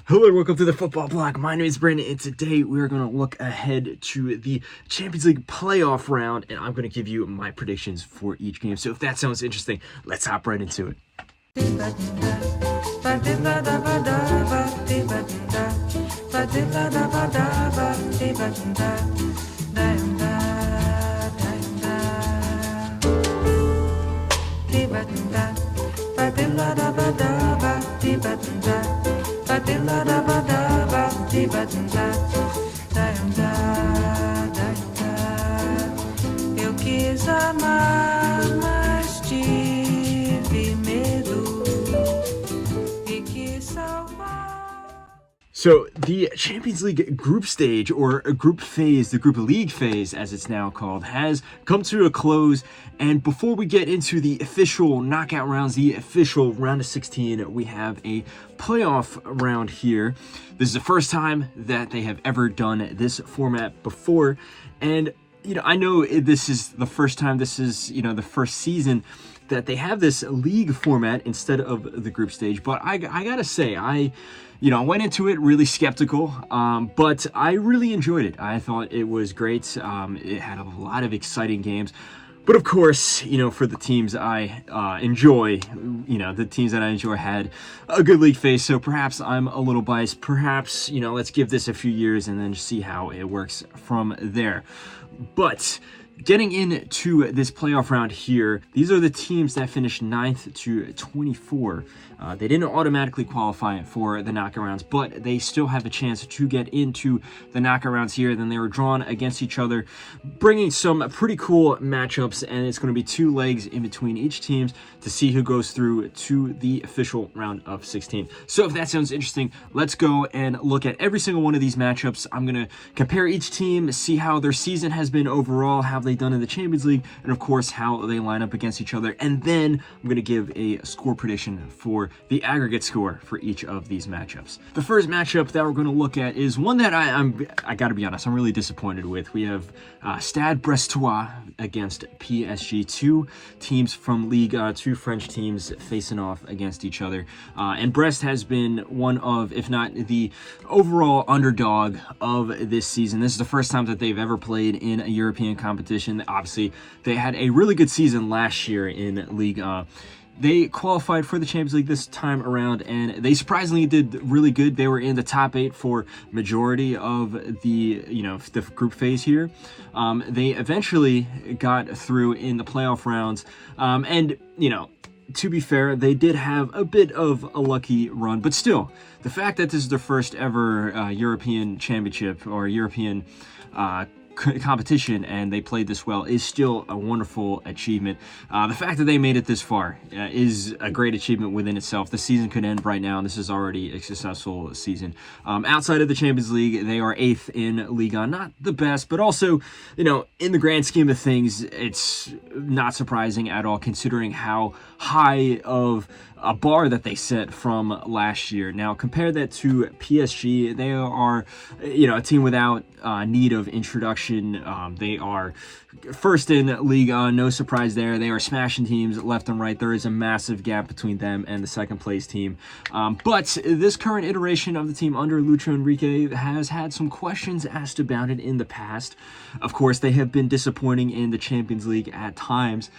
Hello and welcome to the Football Bloc. My name is Brandon, and today we are going to look ahead to the Champions League playoff round, and I'm going to give you my predictions for each game. So if that sounds interesting, let's hop right into it. Eu quis amar, mas tive medo e quis salvar. So the Champions League group stage, or a group phase, the group league phase as it's now called, has come to a close. And before we get into the official knockout rounds, the official round of 16, we have a playoff round here. This is the first time that they have ever done this format before. And, I know this is the first time, this is, the first season that they have this league format instead of the group stage. But I gotta say, I went into it really skeptical, but I really enjoyed it. I thought it was great. It had a lot of exciting games. But of course, for the teams I enjoy, the teams that I enjoy had a good league phase. So perhaps I'm a little biased. Perhaps, let's give this a few years and then see how it works from there. But getting into this playoff round here, these are the teams that finished 9th to 24. They didn't automatically qualify for the knockout rounds, but they still have a chance to get into the knockout rounds here. Then they were drawn against each other, bringing some pretty cool matchups, and it's going to be 2 legs in between each teams to see who goes through to the official round of 16. So if that sounds interesting, let's go and look at every single one of these matchups. I'm going to compare each team, see how their season has been overall, how they've done in the Champions League, and of course how they line up against each other. And then I'm going to give a score prediction for the aggregate score for each of these matchups. The first matchup that we're going to look at is one that I got to be honest, I'm really disappointed with. We have Stade Brestois against PSG, 2 teams from Ligue 2 French teams facing off against each other. And Brest has been one of, if not the overall underdog of this season. This is the first time that they've ever played in a European competition. Obviously, they had a really good season last year in Ligue 1. They qualified for the Champions League this time around, and they surprisingly did really good. They were in the top 8 for majority of the the group phase here. They eventually got through in the playoff rounds, and to be fair, they did have a bit of a lucky run, but still, the fact that this is their first ever European championship or European competition and they played this well is still a wonderful achievement. The fact that they made it this far is a great achievement within itself. The season could end right now, and this is already a successful season. Outside of the Champions League, they are 8th in Ligue 1. Not the best, but also, in the grand scheme of things, it's not surprising at all considering how high of a bar that they set from last year. Now, compare that to PSG. They are, a team without need of introduction. They are first in Ligue 1, no surprise there. They are smashing teams left and right. There is a massive gap between them and the second place team. But this current iteration of the team under Lucho Enrique has had some questions asked about it in the past. Of course, they have been disappointing in the Champions League at times.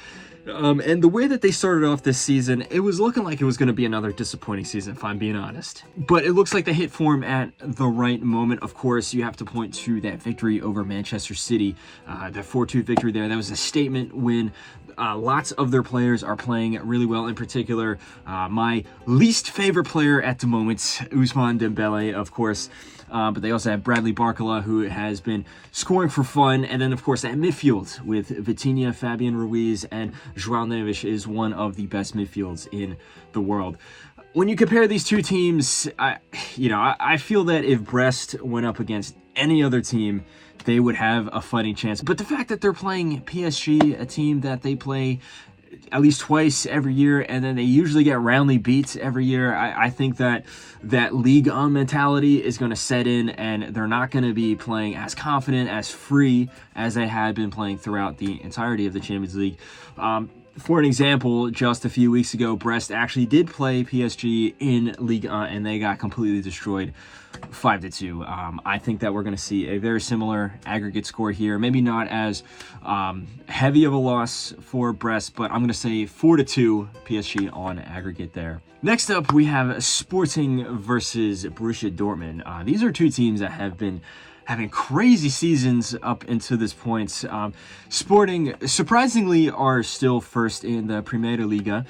And the way that they started off this season, it was looking like it was going to be another disappointing season, if I'm being honest. But it looks like they hit form at the right moment. Of course, you have to point to that victory over Manchester City, the 4-2 victory there. That was a statement win. Lots of their players are playing really well. In particular, my least favorite player at the moment, Ousmane Dembele, of course. But they also have Bradley Barcola, who has been scoring for fun. And then, of course, at midfield with Vitinha, Fabian Ruiz, and João Neves is one of the best midfields in the world. When you compare these two teams, I feel that if Brest went up against any other team, they would have a fighting chance. But the fact that they're playing PSG, a team that they play at least twice every year, and then they usually get roundly beat every year, I think that Ligue 1 mentality is going to set in, and they're not going to be playing as confident, as free as they had been playing throughout the entirety of the Champions League. For an example, just a few weeks ago, Brest actually did play PSG in Ligue 1, and they got completely destroyed 5-2. I think that we're going to see a very similar aggregate score here. Maybe not as heavy of a loss for Brest, but I'm going to say 4-2 PSG on aggregate there. Next up, we have Sporting versus Borussia Dortmund. These are two teams that have been having crazy seasons up into this point. Sporting, surprisingly, are still first in the Primera Liga,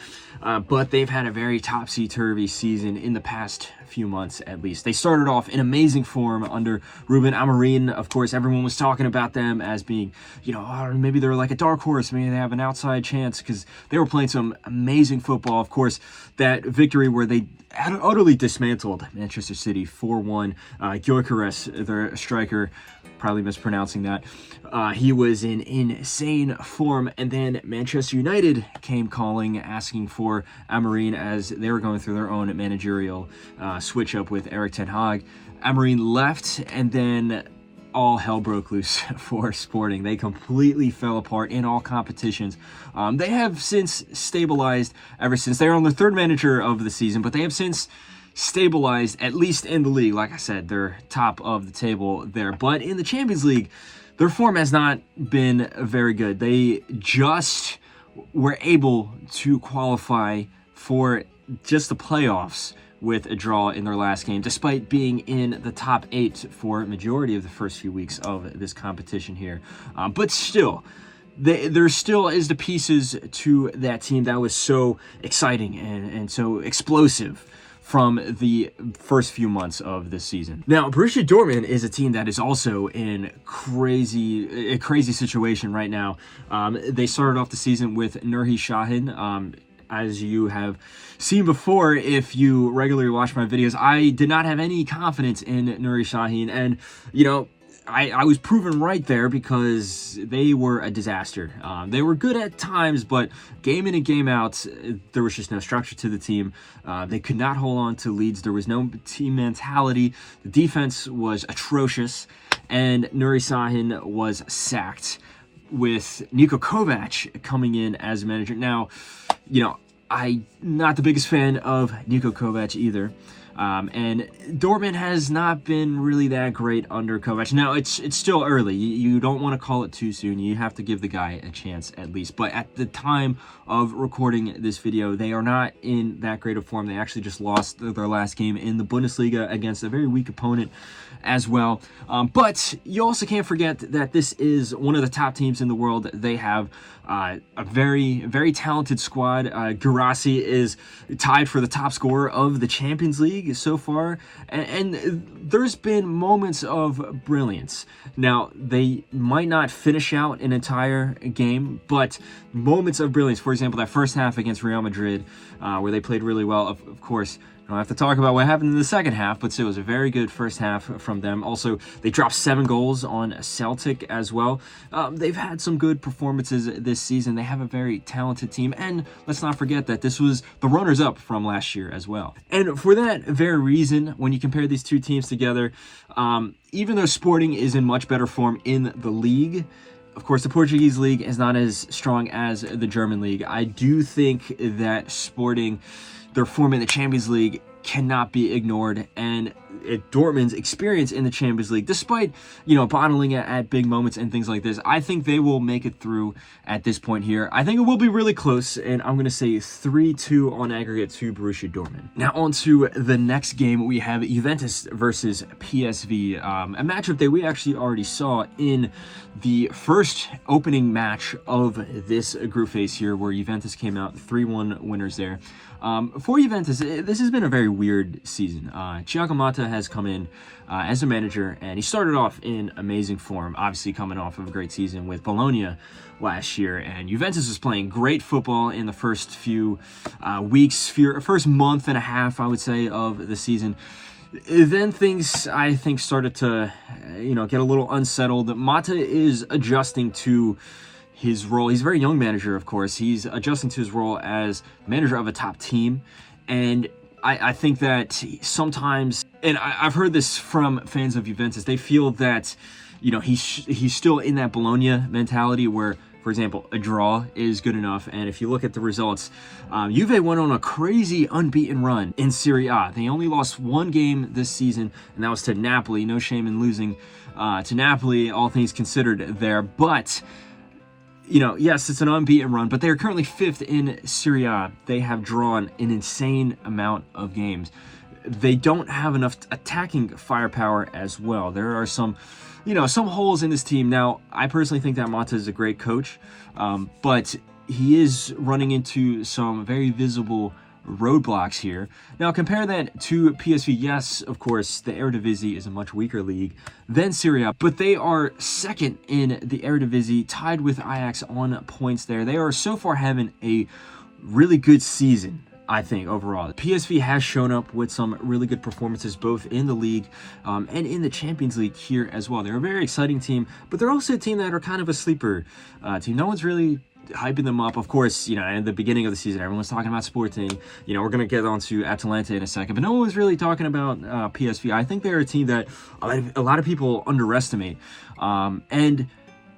but they've had a very topsy-turvy season in the past few months, at least. They started off in amazing form under Ruben Amorim. Of course, everyone was talking about them as being, maybe they're like a dark horse, maybe they have an outside chance, because they were playing some amazing football. Of course, that victory where they utterly dismantled Manchester City 4-1. Gyökeres, their striker, probably mispronouncing that, he was in insane form. And then Manchester United came calling, asking for Amorim as they were going through their own managerial switch up with Erik ten Hag. Amorim left, and then all hell broke loose for Sporting. They completely fell apart in all competitions. They have since stabilized ever since. They're on their third manager of the season, but they have since stabilized, at least in the league. Like I said, they're top of the table there. But in the Champions League, their form has not been very good. They just were able to qualify for just the playoffs with a draw in their last game, despite being in the top 8 for a majority of the first few weeks of this competition here. But still, there still is the pieces to that team that was so exciting and so explosive from the first few months of this season. Now, Borussia Dortmund is a team that is also in a crazy situation right now. They started off the season with Nuri Sahin. As you have seen before, if you regularly watch my videos, I did not have any confidence in Nuri Sahin, and I was proven right there because they were a disaster. They were good at times, but game in and game out, there was just no structure to the team. They could not hold on to leads. There was no team mentality. The defense was atrocious, and Nuri Sahin was sacked, with Niko Kovac coming in as manager. Now, I'm not the biggest fan of Niko Kovac either. And Dortmund has not been really that great under Kovac. Now, it's still early. You don't want to call it too soon. You have to give the guy a chance at least. But at the time of recording this video, they are not in that great of form. They actually just lost their last game in the Bundesliga against a very weak opponent as well. But you also can't forget that this is one of the top teams in the world. They have a very, very talented squad. Guirassy is tied for the top scorer of the Champions League so far, and there's been moments of brilliance. Now, they might not finish out an entire game, but moments of brilliance. For example, that first half against Real Madrid, where they played really well. Of course, I don't have to talk about what happened in the second half, but still, it was a very good first half from them. Also, they dropped 7 goals on Celtic as well. They've had some good performances this season. They have a very talented team, and let's not forget that this was the runners-up from last year as well. And for that very reason, when you compare these two teams together, even though Sporting is in much better form in the league, of course, the Portuguese league is not as strong as the German league. I do think that Sporting, their form in the Champions League, cannot be ignored, and Dortmund's experience in the Champions League, despite bottling at big moments and things like this, I think they will make it through at this point here. I think it will be really close, and I'm going to say 3-2 on aggregate to Borussia Dortmund. Now on to the next game. We have Juventus versus PSV, a matchup that we actually already saw in the first opening match of this group phase here, where Juventus came out 3-1 winners there. For Juventus, this has been a very weird season. Thiago Motta has come in as a manager, and he started off in amazing form, obviously coming off of a great season with Bologna last year, and Juventus was playing great football in the first few weeks, first month and a half, I would say, of the season. Then things, I think, started to, get a little unsettled. Motta is adjusting to his role. He's a very young manager, of course. He's adjusting to his role as manager of a top team. And I think that sometimes, and I've heard this from fans of Juventus, they feel that, he's still in that Bologna mentality where For example, a draw is good enough. And if you look at the results, Juve went on a crazy unbeaten run in Serie A. They only lost one game this season, and that was to Napoli. No shame in losing to Napoli, all things considered there. But, you know, yes, it's an unbeaten run, but they're currently 5th in Serie A. They have drawn an insane amount of games. They don't have enough attacking firepower as well. There are some holes in this team. Now, I personally think that Motta is a great coach, but he is running into some very visible roadblocks here. Now, compare that to PSV. Yes, of course, the Eredivisie is a much weaker league than Serie A, but they are 2nd in the Eredivisie, tied with Ajax on points there. They are so far having a really good season, I think, overall. PSV has shown up with some really good performances both in the league and in the Champions League here as well. They're a very exciting team, but they're also a team that are kind of a sleeper team. No one's really hyping them up. Of course, you know, at the beginning of the season, everyone's talking about Sporting. You know, we're going to get on to Atalanta in a second, but no one was really talking about PSV. I think they're a team that a lot of people underestimate. And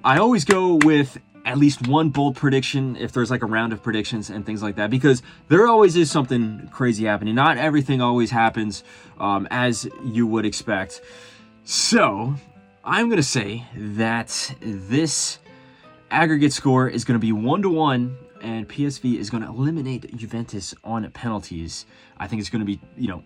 I always go with at least one bold prediction if there's like a round of predictions and things like that, because there always is something crazy happening. Not everything always happens as you would expect. So I'm going to say that this aggregate score is going to be 1-1, and PSV is going to eliminate Juventus on penalties. I think it's going to be, you know,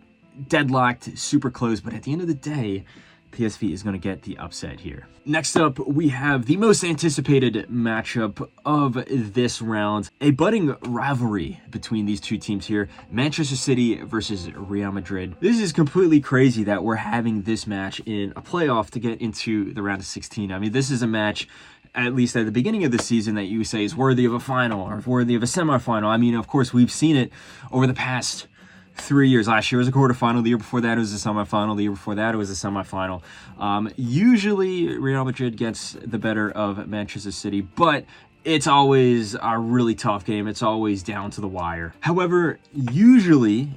deadlocked, super close, but at the end of the day, PSV is going to get the upset here. Next up, we have the most anticipated matchup of this round, a budding rivalry between these two teams here, Manchester City versus Real Madrid. This is completely crazy that we're having this match in a playoff to get into the round of 16. I mean, this is a match, at least at the beginning of the season, that you say is worthy of a final or worthy of a semifinal. I mean, of course, we've seen it over the past 3 years. Last year was a quarterfinal. The year before that it was a semifinal. The year before that it was a semifinal. Usually Real Madrid gets the better of Manchester City, but it's always a really tough game. It's always down to the wire. However, usually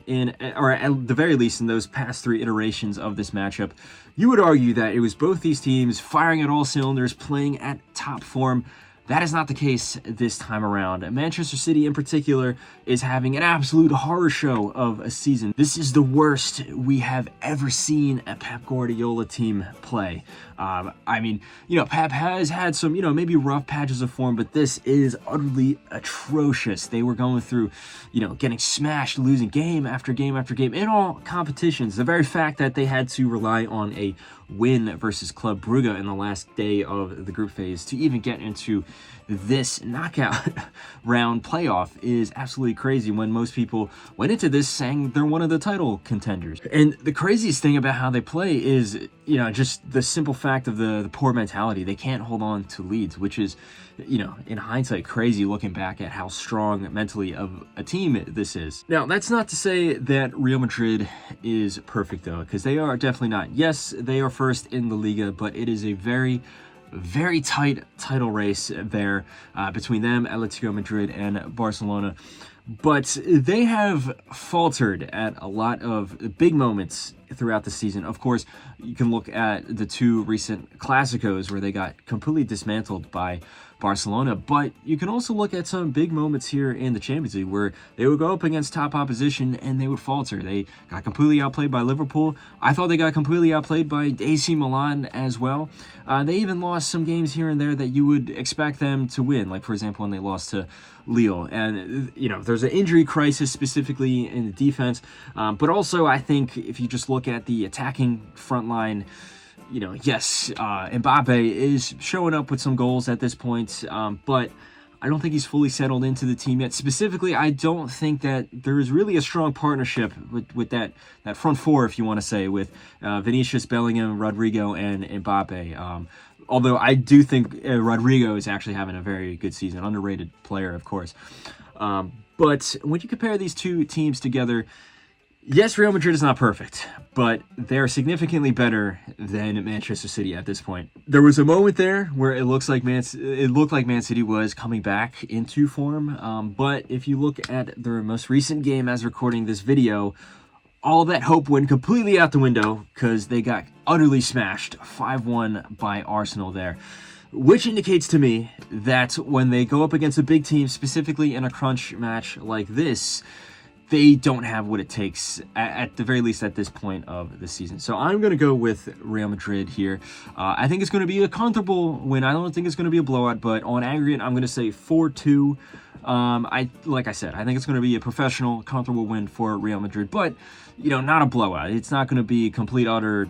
or at the very least in those past 3 iterations of this matchup, you would argue that it was both these teams firing at all cylinders, playing at top form. That is not the case this time around. Manchester City in particular is having an absolute horror show of a season. This is the worst we have ever seen a Pep Guardiola team play. I mean, you know, Pep has had some, you know, maybe rough patches of form, but this is utterly atrocious. They were going through, you know, getting smashed, losing game after game after game in all competitions. The very fact that they had to rely on a win versus Club Brugge in the last day of the group phase to even get into this knockout round playoff is absolutely crazy, when most people went into this saying they're one of the title contenders. And the craziest thing about how they play is, you know, just the simple fact of the poor mentality. They can't hold on to leads, which is, you know, in hindsight, crazy looking back at how strong mentally of a team this is. Now, that's not to say that Real Madrid is perfect, though, because they are definitely not. Yes, they are first in the Liga, but it is a very tight title race there between them, Atletico Madrid, and Barcelona. But they have faltered at a lot of big moments throughout the season. Of course, you can look at the 2 recent Clásicos where they got completely dismantled by Barcelona, but you can also look at some big moments here in the Champions League where they would go up against top opposition and they would falter. They got completely outplayed by Liverpool. I thought they got completely outplayed by AC Milan as well. They even lost some games here and there that you would expect them to win, like, for example, when they lost to Lille. And, you know, there's an injury crisis specifically in the defense, but also I think if you just look at the attacking front line, you know, yes, Mbappe is showing up with some goals at this point, but I don't think he's fully settled into the team yet. Specifically, I don't think that there is really a strong partnership with that front 4, if you want to say, with Vinicius, Bellingham, Rodrigo, and Mbappe. Although I do think Rodrigo is actually having a very good season, underrated player, of course. But when you compare these 2 teams together, yes, Real Madrid is not perfect, but they're significantly better than Manchester City at this point. There was a moment there where it looked like Man City was coming back into form, but if you look at their most recent game as recording this video, all that hope went completely out the window because they got utterly smashed 5-1 by Arsenal there. which indicates to me that when they go up against a big team, specifically in a crunch match like this, they don't have what it takes, at the very least at this point of the season. So I'm going to go with Real Madrid here. I think it's going to be a comfortable win. I don't think it's going to be a blowout, but on aggregate, I'm going to say 4-2. Like I said, I think it's going to be a professional, comfortable win for Real Madrid, but not a blowout. It's not going to be complete, utter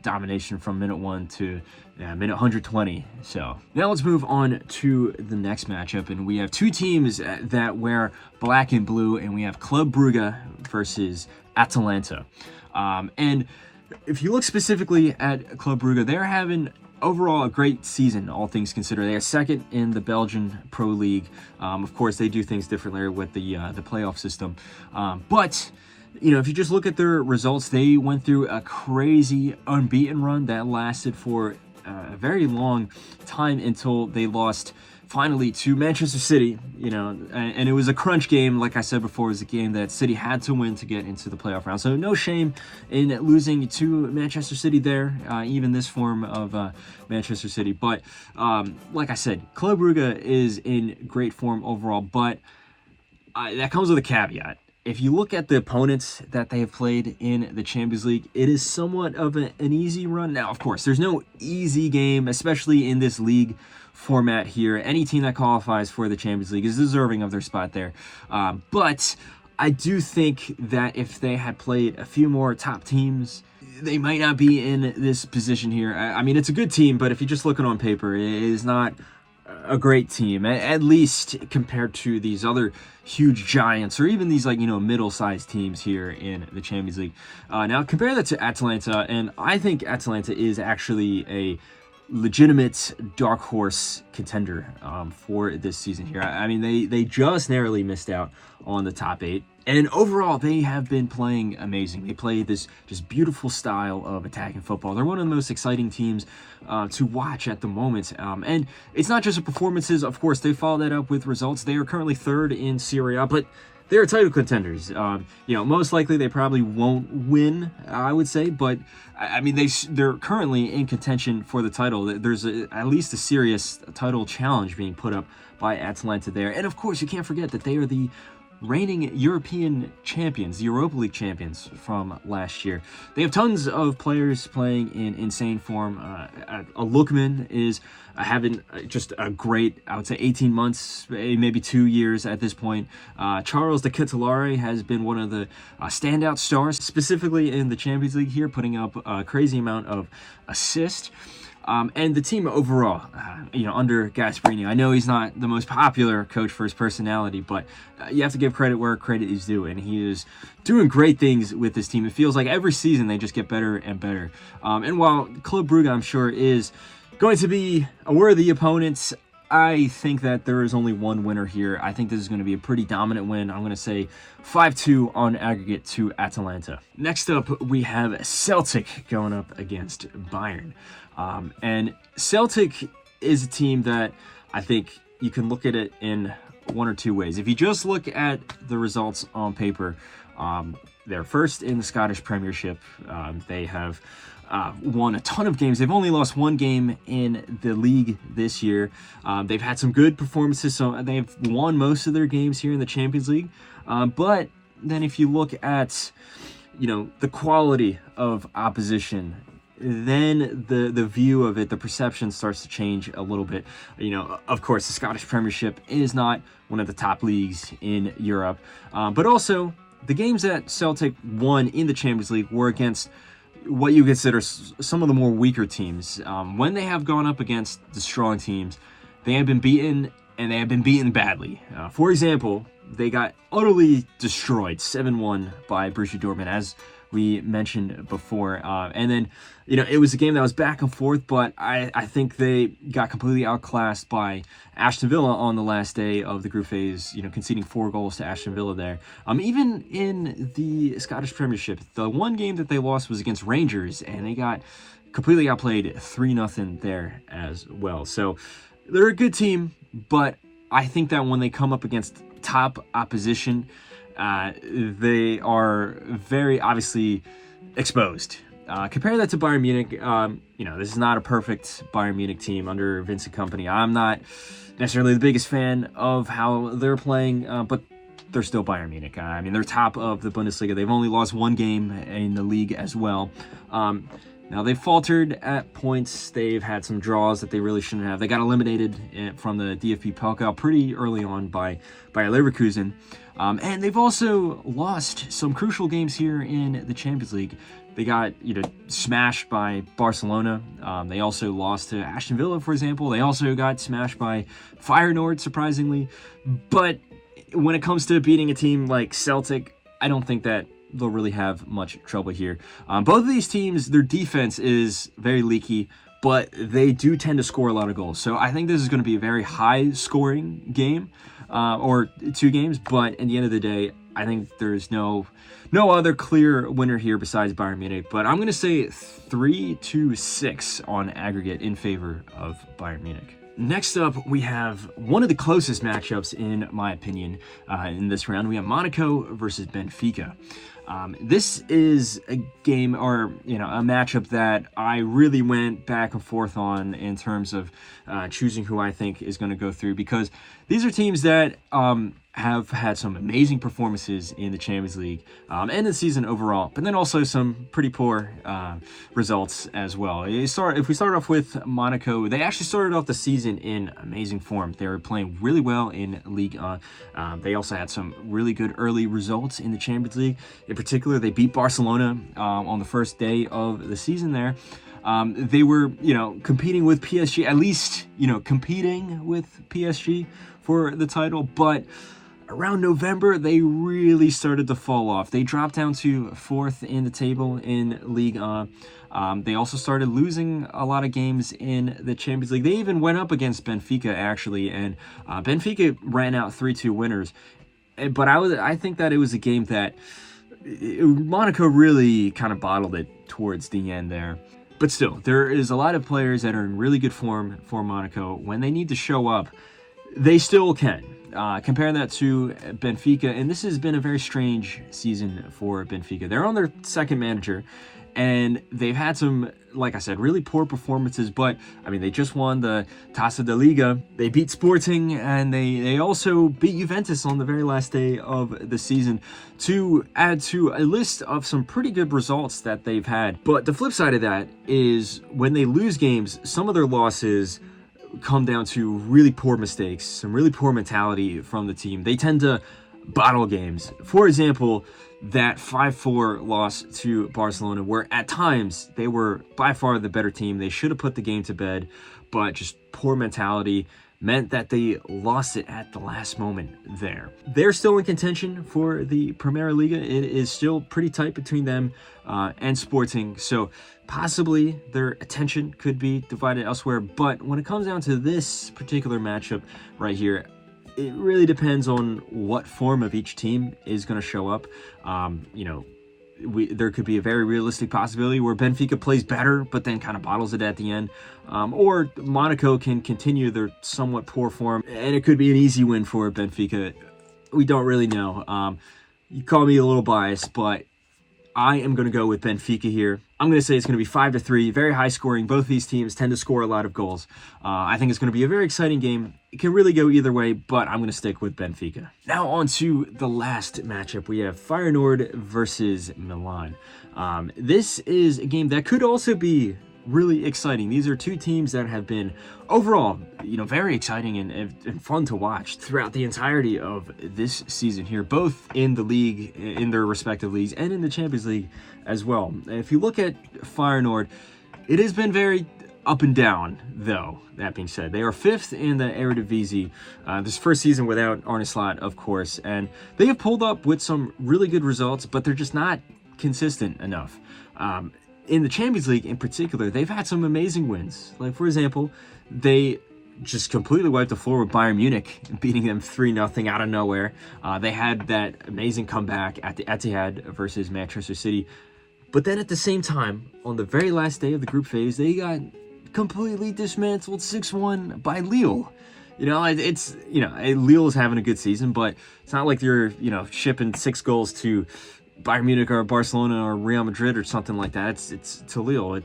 domination from minute 1 to minute 120. So now let's move on to the next matchup, and we have two teams that wear black and blue, and we have Club Brugge versus Atalanta. And if you look specifically at Club Brugge, they're having overall a great season, all things considered. They are second in the Belgian Pro League. Of course, they do things differently with the playoff system, but if you just look at their results, they went through a crazy unbeaten run that lasted for a very long time until they lost finally to Manchester City, and it was a crunch game. Like I said before, it was a game that City had to win to get into the playoff round. So no shame in losing to Manchester City there, even this form of Manchester City. But like I said, Club Brugge is in great form overall, but that comes with a caveat. If you look at the opponents that they have played in the Champions League, it is somewhat of an easy run. Now, of course, there's no easy game, especially in this league format here. Any team that qualifies for the Champions League is deserving of their spot there. But I do think that if they had played a few more top teams, they might not be in this position here. I mean, it's a good team, but if you just look at it on paper, it is not a great team, at least compared to these other huge giants or even these middle-sized teams here in the Champions League. Now compare that to Atalanta, and I think Atalanta is actually a legitimate dark horse contender for this season here. I mean, they just narrowly missed out on the top 8. And overall, they have been playing amazing. They play this just beautiful style of attacking football. They're one of the most exciting teams to watch at the moment. And it's not just the performances. Of course, they follow that up with results. They are currently 3rd in Serie A, but they're title contenders. Most likely they probably won't win, I would say, but I mean they're currently in contention for the title. There's at least a serious title challenge being put up by Atalanta there, and of course you can't forget that they are the reigning European champions, the Europa League champions from last year. They have tons of players playing in insane form. Lookman is having just a great, I would say, 18 months, maybe 2 years at this point. Charles de Ketelaere has been one of the standout stars, specifically in the Champions League here, putting up a crazy amount of assists. And the team overall, under Gasperini, I know he's not the most popular coach for his personality, but you have to give credit where credit is due, and he is doing great things with this team. It feels like every season they just get better and better. And while Club Brugge, I'm sure, is going to be a worthy opponent, I think that there is only one winner here. I think this is going to be a pretty dominant win. I'm going to say 5-2 on aggregate to Atalanta. Next up, we have Celtic going up against Bayern. And Celtic is a team that I think you can look at it in one or two ways. If you just look at the results on paper, they're first in the Scottish Premiership. They have won a ton of games. They've only lost one game in the league this year. They've had some good performances, so they've won most of their games here in the Champions League. But then if you look at, the quality of opposition, then the view of it, the perception starts to change a little bit. Of course, the Scottish Premiership is not one of the top leagues in Europe, but also the games that Celtic won in the Champions League were against what you consider some of the more weaker teams. When they have gone up against the strong teams, they have been beaten, and they have been beaten badly. For example, they got utterly destroyed 7-1 by Borussia Dortmund, as we mentioned before. And then, it was a game that was back and forth, but I think they got completely outclassed by Aston Villa on the last day of the group phase, conceding 4 goals to Aston Villa there. Even in the Scottish Premiership, the one game that they lost was against Rangers, and they got completely outplayed 3-0 there as well. So they're a good team, but I think that when they come up against top opposition, they are very obviously exposed. Compare that to Bayern Munich. This is not a perfect Bayern Munich team under Vincent Kompany. I'm not necessarily the biggest fan of how they're playing, but they're still Bayern Munich. They're top of the Bundesliga. They've only lost one game in the league as well. Now, they've faltered at points. They've had some draws that they really shouldn't have. They got eliminated from the DFB Pokal pretty early on by Leverkusen. And they've also lost some crucial games here in the Champions League. They got smashed by Barcelona. They also lost to Aston Villa, for example. They also got smashed by Feyenoord, surprisingly. But when it comes to beating a team like Celtic, I don't think that they'll really have much trouble here. Both of these teams, their defense is very leaky, but they do tend to score a lot of goals. So I think this is going to be a very high-scoring game, or two games. But at the end of the day, I think there's no other clear winner here besides Bayern Munich. But I'm going to say 3-6 on aggregate in favor of Bayern Munich. Next up, we have one of the closest matchups, in my opinion, in this round. We have Monaco versus Benfica. This is a game, or a matchup that I really went back and forth on in terms of choosing who I think is going to go through, because these are teams that have had some amazing performances in the Champions League and the season overall, but then also some pretty poor results as well. If we start off with Monaco, they actually started off the season in amazing form. They were playing really well in Ligue 1. They also had some really good early results in the Champions League. In particular, they beat Barcelona on the first day of the season there. They were, competing with PSG, at least, competing with PSG for the title, but around November, they really started to fall off. They dropped down to 4th in the table in Ligue 1. They also started losing a lot of games in the Champions League. They even went up against Benfica, actually, and Benfica ran out 3-2 winners. But I think that it was a game that Monaco really kind of bottled it towards the end there. But still, there is a lot of players that are in really good form for Monaco. When they need to show up, they still can. Compare that to Benfica, and this has been a very strange season for Benfica. They're on their second manager, and they've had some, like I said, really poor performances, but, they just won the Taça da Liga. They beat Sporting, and they also beat Juventus on the very last day of the season, to add to a list of some pretty good results that they've had. But the flip side of that is when they lose games, some of their losses come down to really poor mistakes, some really poor mentality from the team. They tend to bottle games. For example, that 5-4 loss to Barcelona, where at times they were by far the better team. They should have put the game to bed, but just poor mentality meant that they lost it at the last moment there. They're still in contention for the Primera Liga. It is still pretty tight between them and Sporting, so possibly their attention could be divided elsewhere. But when it comes down to this particular matchup right here, it really depends on what form of each team is going to show up. There could be a very realistic possibility where Benfica plays better, but then kind of bottles it at the end. Or Monaco can continue their somewhat poor form, and it could be an easy win for Benfica. We don't really know. You call me a little biased, but I am going to go with Benfica here. I'm going to say it's going to be 5-3, very high scoring. Both of these teams tend to score a lot of goals. I think it's going to be a very exciting game. It can really go either way, but I'm going to stick with Benfica. Now on to the last matchup. We have Feyenoord versus Milan. This is a game that could also be really exciting. These are two teams that have been overall, very exciting and fun to watch throughout the entirety of this season here, both in the league, in their respective leagues, and in the Champions League as well. If you look at Feyenoord, it has been very up and down, though. That being said, they are 5th in the Eredivisie. This first season without Arne Slot, of course, and they have pulled up with some really good results, but they're just not consistent enough. In the Champions League in particular, they've had some amazing wins. Like, for example, they just completely wiped the floor with Bayern Munich, beating them 3-0 out of nowhere. They had that amazing comeback at the Etihad versus Manchester City. But then at the same time, on the very last day of the group phase, they got completely dismantled 6-1 by Lille. Lille is having a good season, but it's not like you're, shipping 6 goals to Bayern Munich or Barcelona or Real Madrid or something like that. It's to Lille.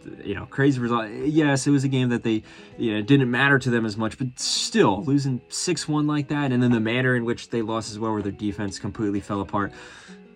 Crazy result. Yes, it was a game that they, didn't matter to them as much, but still losing 6-1 like that, and then the manner in which they lost as well, where their defense completely fell apart.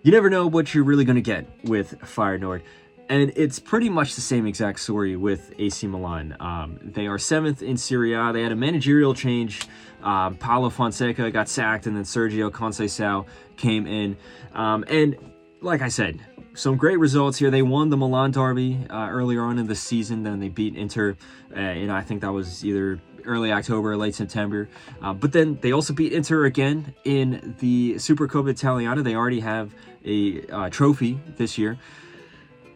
You never know what you're really going to get with Feyenoord. And it's pretty much the same exact story with AC Milan. They are 7th in Serie A. They had a managerial change. Paulo Fonseca got sacked, and then Sergio Conceição came in. And like I said, some great results here. They won the Milan derby earlier on in the season. Then they beat Inter, and I think that was either early October or late September. But then they also beat Inter again in the Supercoppa Italiana. They already have a trophy this year.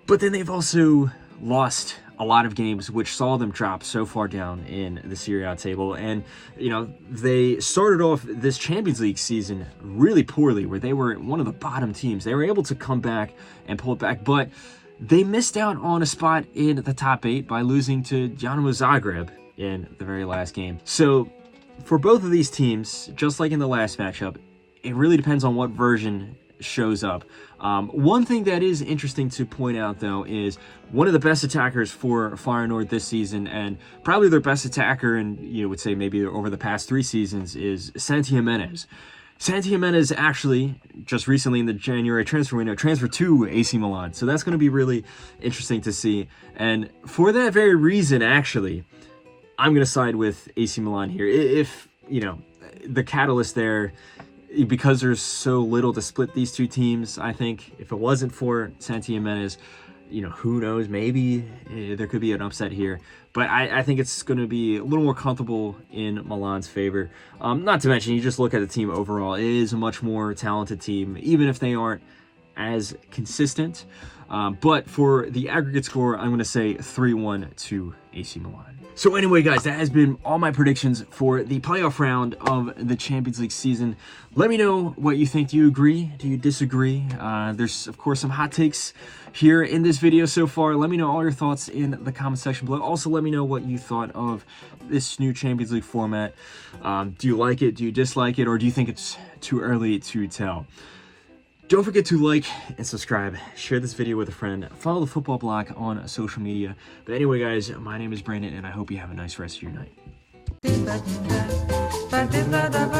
But then they've also lost a lot of games, which saw them drop so far down in the Serie A table. And, they started off this Champions League season really poorly, where they were one of the bottom teams. They were able to come back and pull it back, but they missed out on a spot in the top 8 by losing to Dinamo Zagreb in the very last game. So for both of these teams, just like in the last matchup, it really depends on what version shows up. One thing that is interesting to point out, though, is one of the best attackers for Feyenoord this season, and probably their best attacker, and you would say maybe over the past 3 seasons, is Santi Jimenez. Santi Jimenez actually, just recently in the January transfer window, transferred to AC Milan. So that's going to be really interesting to see. And for that very reason, actually, I'm going to side with AC Milan here. If, the catalyst there, because there's so little to split these two teams, I think if it wasn't for Santi Jimenez, who knows, maybe there could be an upset here. But I think it's going to be a little more comfortable in Milan's favor. Not to mention, you just look at the team overall. It is a much more talented team, even if they aren't as consistent. But for the aggregate score, I'm going to say 3-1 to AC Milan. So anyway, guys, that has been all my predictions for the playoff round of the Champions League season. Let me know what you think. Do you agree? Do you disagree? There's, of course, some hot takes here in this video so far. Let me know all your thoughts in the comment section below. Also, let me know what you thought of this new Champions League format. Do you like it? Do you dislike it? Or do you think it's too early to tell? Don't forget to like and subscribe, share this video with a friend, follow the Football Bloc on social media. But anyway, guys, my name is Brandon, and I hope you have a nice rest of your night. Ba-da-da-ba-da-ba,